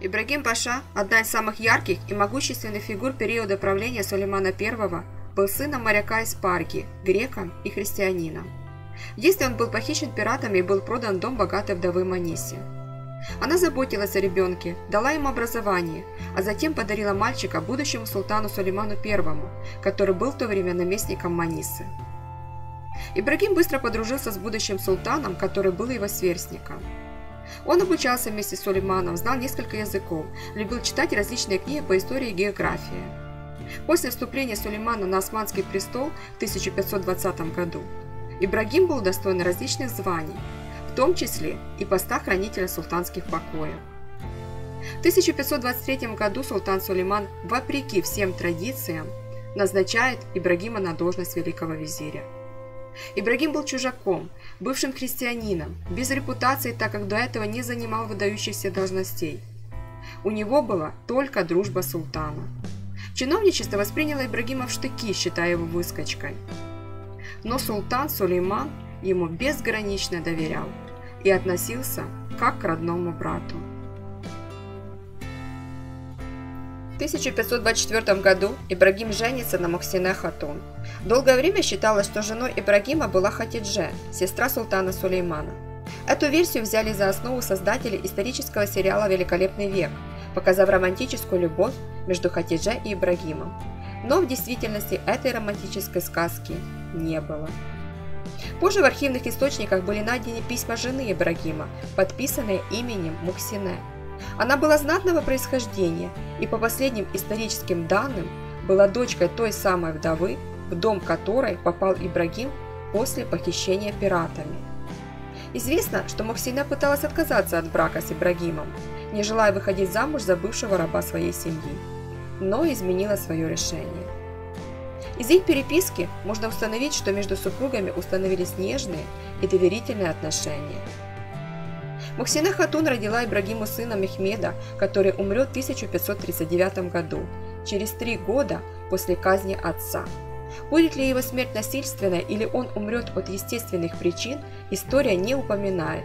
Ибрагим Паша, одна из самых ярких и могущественных фигур периода правления Сулеймана I, был сыном моряка из Парги, греком и христианином. В детстве он был похищен пиратами и был продан в дом богатой вдовы Манисы. Она заботилась о ребенке, дала ему образование, а затем подарила мальчика будущему султану Сулейману I, который был в то время наместником Манисы. Ибрагим быстро подружился с будущим султаном, который был его сверстником. Он обучался вместе с Сулейманом, знал несколько языков, любил читать различные книги по истории и географии. После вступления Сулеймана на Османский престол в 1520 году Ибрагим был удостоен различных званий, в том числе и поста хранителя султанских покоев. В 1523 году султан Сулейман, вопреки всем традициям, назначает Ибрагима на должность великого визиря. Ибрагим был чужаком, бывшим христианином, без репутации, так как до этого не занимал выдающихся должностей. У него была только дружба султана. Чиновничество восприняло Ибрагима в штыки, считая его выскочкой. Но султан Сулейман ему безгранично доверял и относился как к родному брату. В 1524 году Ибрагим женится на Мухсине Хатун. Долгое время считалось, что женой Ибрагима была Хатидже, сестра султана Сулеймана. Эту версию взяли за основу создатели исторического сериала «Великолепный век», показав романтическую любовь между Хатидже и Ибрагимом. Но в действительности этой романтической сказки не было. Позже в архивных источниках были найдены письма жены Ибрагима, подписанные именем Мухсине. Она была знатного происхождения и, по последним историческим данным, была дочкой той самой вдовы, в дом которой попал Ибрагим после похищения пиратами. Известно, что Мухсине пыталась отказаться от брака с Ибрагимом, не желая выходить замуж за бывшего раба своей семьи, но изменила свое решение. Из их переписки можно установить, что между супругами установились нежные и доверительные отношения. Мухсине Хатун родила Ибрагиму сына Мехмеда, который умрет в 1539 году, через 3 года после казни отца. Будет ли его смерть насильственная или он умрет от естественных причин, история не упоминает.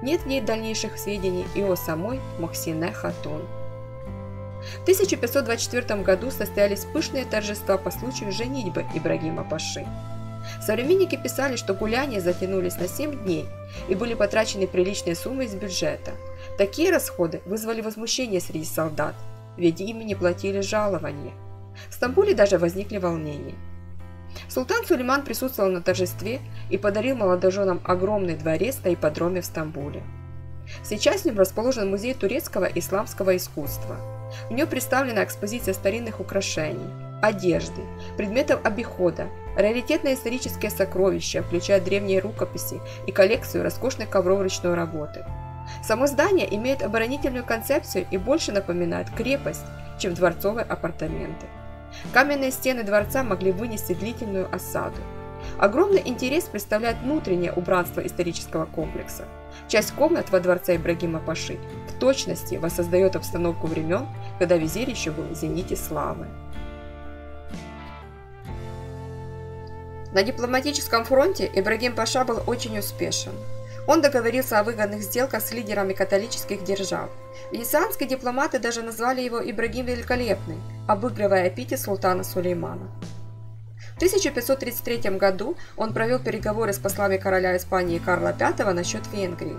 Нет в ней дальнейших сведений и о самой Мухсине Хатун. В 1524 году состоялись пышные торжества по случаю женитьбы Ибрагима Паши. Современники писали, что гуляния затянулись на 7 дней и были потрачены приличные суммы из бюджета. Такие расходы вызвали возмущение среди солдат, ведь им не платили жалования. В Стамбуле даже возникли волнения. Султан Сулейман присутствовал на торжестве и подарил молодоженам огромный дворец на ипподроме в Стамбуле. Сейчас в нем расположен музей турецкого и исламского искусства. В нем представлена экспозиция старинных украшений, одежды, предметов обихода, раритетные исторические сокровища, включая древние рукописи и коллекцию роскошных ковров ручной работы. Само здание имеет оборонительную концепцию и больше напоминает крепость, чем дворцовые апартаменты. Каменные стены дворца могли вынести длительную осаду. Огромный интерес представляет внутреннее убранство исторического комплекса. Часть комнат во дворце Ибрагима Паши в точности воссоздает обстановку времен, когда визирь еще был в зените славы. На дипломатическом фронте Ибрагим Паша был очень успешен. Он договорился о выгодных сделках с лидерами католических держав. Венецианские дипломаты даже назвали его Ибрагим Великолепный, обыгрывая эпитет султана Сулеймана. В 1533 году он провел переговоры с послами короля Испании Карла V насчет Венгрии.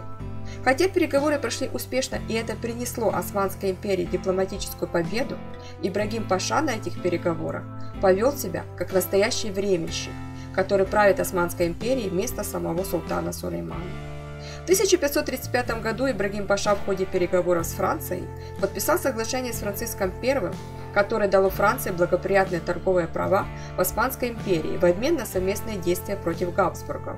Хотя переговоры прошли успешно и это принесло Османской империи дипломатическую победу, Ибрагим Паша на этих переговорах повел себя как настоящий временщик, который правит Османской империей вместо самого султана Сулеймана. В 1535 году Ибрагим Паша в ходе переговоров с Францией подписал соглашение с Франциском I, которое дало Франции благоприятные торговые права в Османской империи в обмен на совместные действия против Габсбургов.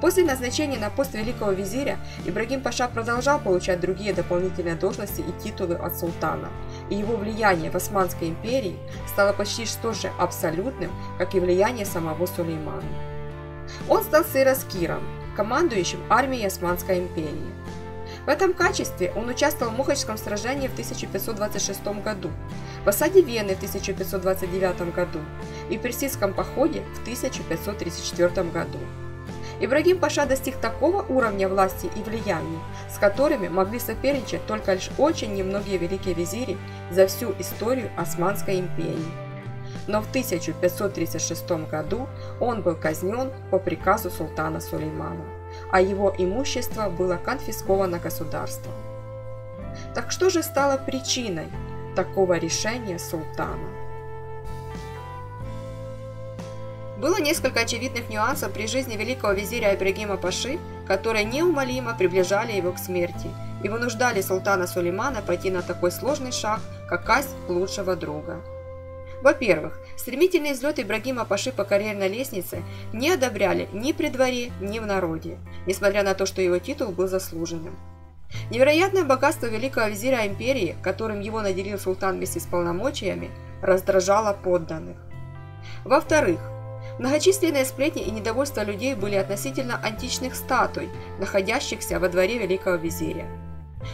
После назначения на пост великого визиря Ибрагим Паша продолжал получать другие дополнительные должности и титулы от султана, и его влияние в Османской империи стало почти столь же абсолютным, как и влияние самого Сулеймана. Он стал сейраскиром, командующим армией Османской империи. В этом качестве он участвовал в Мухачском сражении в 1526 году, в осаде Вены в 1529 году и в Персидском походе в 1534 году. Ибрагим Паша достиг такого уровня власти и влияния, с которыми могли соперничать только лишь очень немногие великие визири за всю историю Османской империи. Но в 1536 году он был казнен по приказу султана Сулеймана, а его имущество было конфисковано государством. Так что же стало причиной такого решения султана? Было несколько очевидных нюансов при жизни великого визиря Ибрагима Паши, которые неумолимо приближали его к смерти и вынуждали султана Сулеймана пойти на такой сложный шаг, как казнь лучшего друга. Во-первых, стремительный взлет Ибрагима Паши по карьерной лестнице не одобряли ни при дворе, ни в народе, несмотря на то, что его титул был заслуженным. Невероятное богатство великого визиря империи, которым его наделил султан вместе с полномочиями, раздражало подданных. Во-вторых, многочисленные сплетни и недовольство людей были относительно античных статуй, находящихся во дворе великого визиря.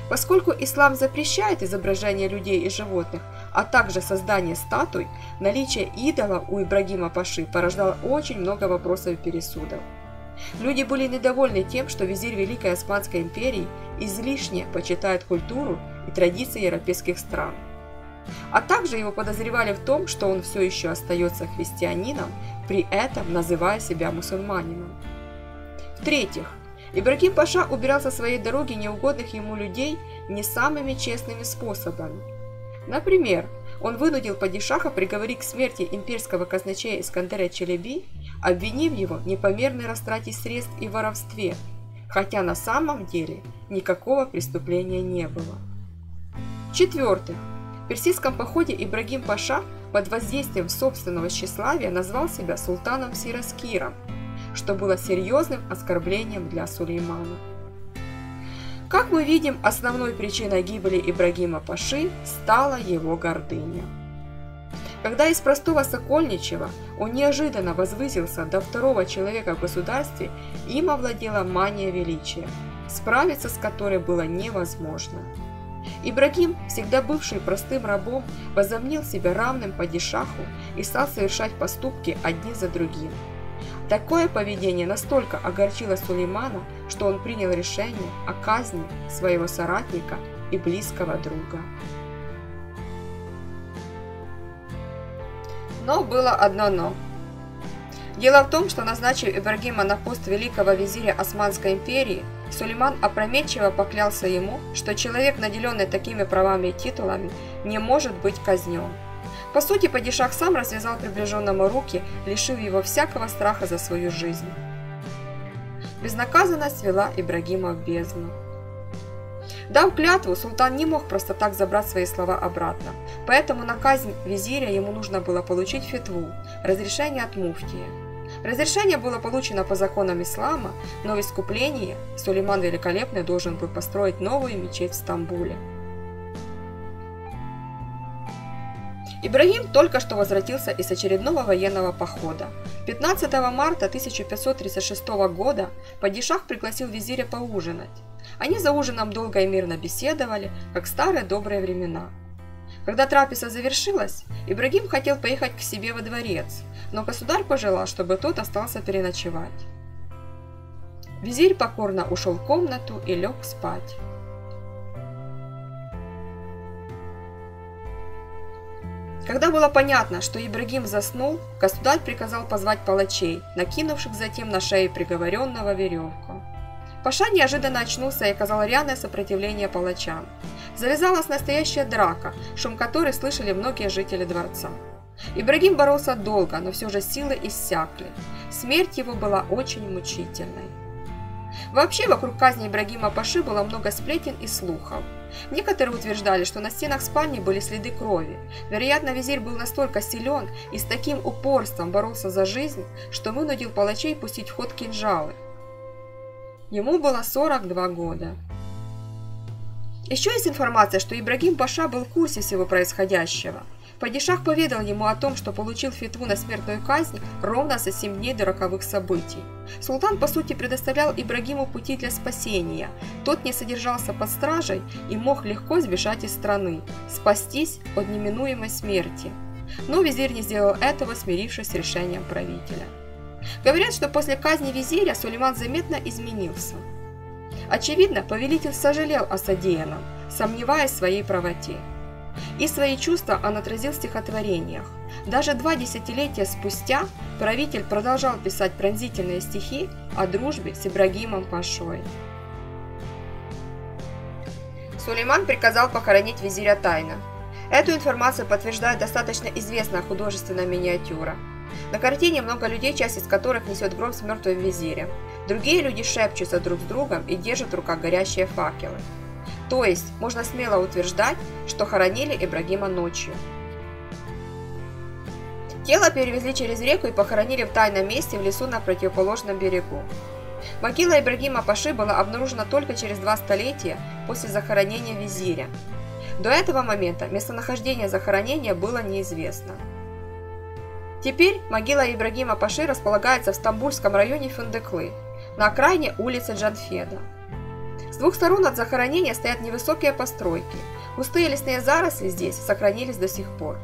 Поскольку ислам запрещает изображение людей и животных, а также создание статуй, наличие идола у Ибрагима Паши порождало очень много вопросов и пересудов. Люди были недовольны тем, что визирь Великой Османской империи излишне почитает культуру и традиции европейских стран. А также его подозревали в том, что он все еще остается христианином, при этом называя себя мусульманином. В-третьих, Ибрагим Паша убирал со своей дороги неугодных ему людей не самыми честными способами. Например, он вынудил падишаха приговорить к смерти имперского казначея Искандера Челеби, обвинив его в непомерной растрате средств и воровстве, хотя на самом деле никакого преступления не было. В-четвертых, в персидском походе Ибрагим Паша под воздействием собственного тщеславия назвал себя султаном Сираскиром, что было серьезным оскорблением для Сулеймана. Как мы видим, основной причиной гибели Ибрагима Паши стала его гордыня. Когда из простого сокольничего он неожиданно возвысился до второго человека в государстве, им овладела мания величия, справиться с которой было невозможно. Ибрагим, всегда бывший простым рабом, возомнил себя равным падишаху и стал совершать поступки одни за другим. Такое поведение настолько огорчило Сулеймана, что он принял решение о казни своего соратника и близкого друга. Но было одно «но». Дело в том, что, назначив Ибрагима на пост великого визиря Османской империи, Сулейман опрометчиво поклялся ему, что человек, наделенный такими правами и титулами, не может быть казнен. По сути, падишах сам развязал приближенному руки, лишив его всякого страха за свою жизнь. Безнаказанность вела Ибрагима в бездну. Дав клятву, султан не мог просто так забрать свои слова обратно, поэтому на казнь визиря ему нужно было получить фетву, разрешение от муфтия. Разрешение было получено по законам ислама, но в искупление Сулейман Великолепный должен был построить новую мечеть в Стамбуле. Ибрагим только что возвратился из очередного военного похода. 15 марта 1536 года падишах пригласил визиря поужинать. Они за ужином долго и мирно беседовали, как в старые добрые времена. Когда трапеза завершилась, Ибрагим хотел поехать к себе во дворец, но государь пожелал, чтобы тот остался переночевать. Визирь покорно ушел в комнату и лег спать. Когда было понятно, что Ибрагим заснул, государь приказал позвать палачей, накинувших затем на шею приговоренного веревку. Паша неожиданно очнулся и оказал рьяное сопротивление палачам. Завязалась настоящая драка, шум которой слышали многие жители дворца. Ибрагим боролся долго, но все же силы иссякли. Смерть его была очень мучительной. Вообще, вокруг казни Ибрагима Паши было много сплетен и слухов. Некоторые утверждали, что на стенах спальни были следы крови. Вероятно, визирь был настолько силен и с таким упорством боролся за жизнь, что вынудил палачей пустить в ход кинжалы. Ему было 42 года. Еще есть информация, что Ибрагим Паша был в курсе всего происходящего. Падишах поведал ему о том, что получил фетву на смертную казнь ровно за 7 дней до роковых событий. Султан, по сути, предоставлял Ибрагиму пути для спасения. Тот не содержался под стражей и мог легко сбежать из страны, спастись от неминуемой смерти. Но визирь не сделал этого, смирившись с решением правителя. Говорят, что после казни визиря Сулейман заметно изменился. Очевидно, повелитель сожалел о содеянном, сомневаясь в своей правоте. И свои чувства он отразил в стихотворениях. Даже 2 десятилетия спустя правитель продолжал писать пронзительные стихи о дружбе с Ибрагимом Пашой. Сулейман приказал похоронить визиря тайно. Эту информацию подтверждает достаточно известная художественная миниатюра. На картине много людей, часть из которых несет гроб с мертвым визирем. Другие люди шепчутся друг с другом и держат в руках горящие факелы. То есть, можно смело утверждать, что хоронили Ибрагима ночью. Тело перевезли через реку и похоронили в тайном месте в лесу на противоположном берегу. Могила Ибрагима Паши была обнаружена только через 2 столетия после захоронения визиря. До этого момента местонахождение захоронения было неизвестно. Теперь могила Ибрагима Паши располагается в Стамбульском районе Фындыклы, на окраине улицы Джанфеда. С 2 сторон от захоронения стоят невысокие постройки. Густые лесные заросли здесь сохранились до сих пор.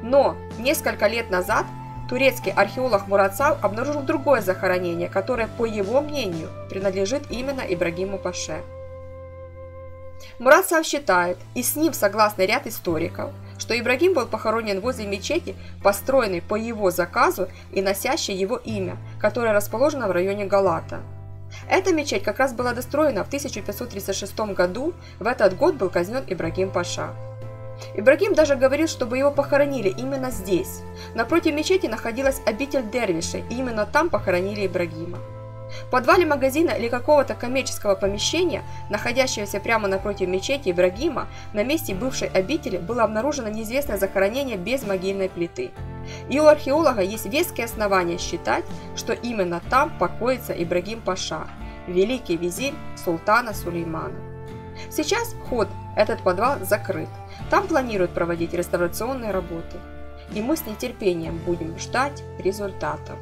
Но несколько лет назад турецкий археолог Мурат Сав обнаружил другое захоронение, которое, по его мнению, принадлежит именно Ибрагиму Паше. Мурат Сав считает, и с ним согласны ряд историков, что Ибрагим был похоронен возле мечети, построенной по его заказу и носящей его имя, которая расположена в районе Галата. Эта мечеть как раз была достроена в 1536 году, в этот год был казнен Ибрагим Паша. Ибрагим даже говорил, чтобы его похоронили именно здесь. Напротив мечети находилась обитель дервишей, и именно там похоронили Ибрагима. В подвале магазина или какого-то коммерческого помещения, находящегося прямо напротив мечети Ибрагима, на месте бывшей обители было обнаружено неизвестное захоронение без могильной плиты. И у археолога есть веские основания считать, что именно там покоится Ибрагим Паша, великий визирь султана Сулеймана. Сейчас вход в этот подвал закрыт, там планируют проводить реставрационные работы. И мы с нетерпением будем ждать результатов.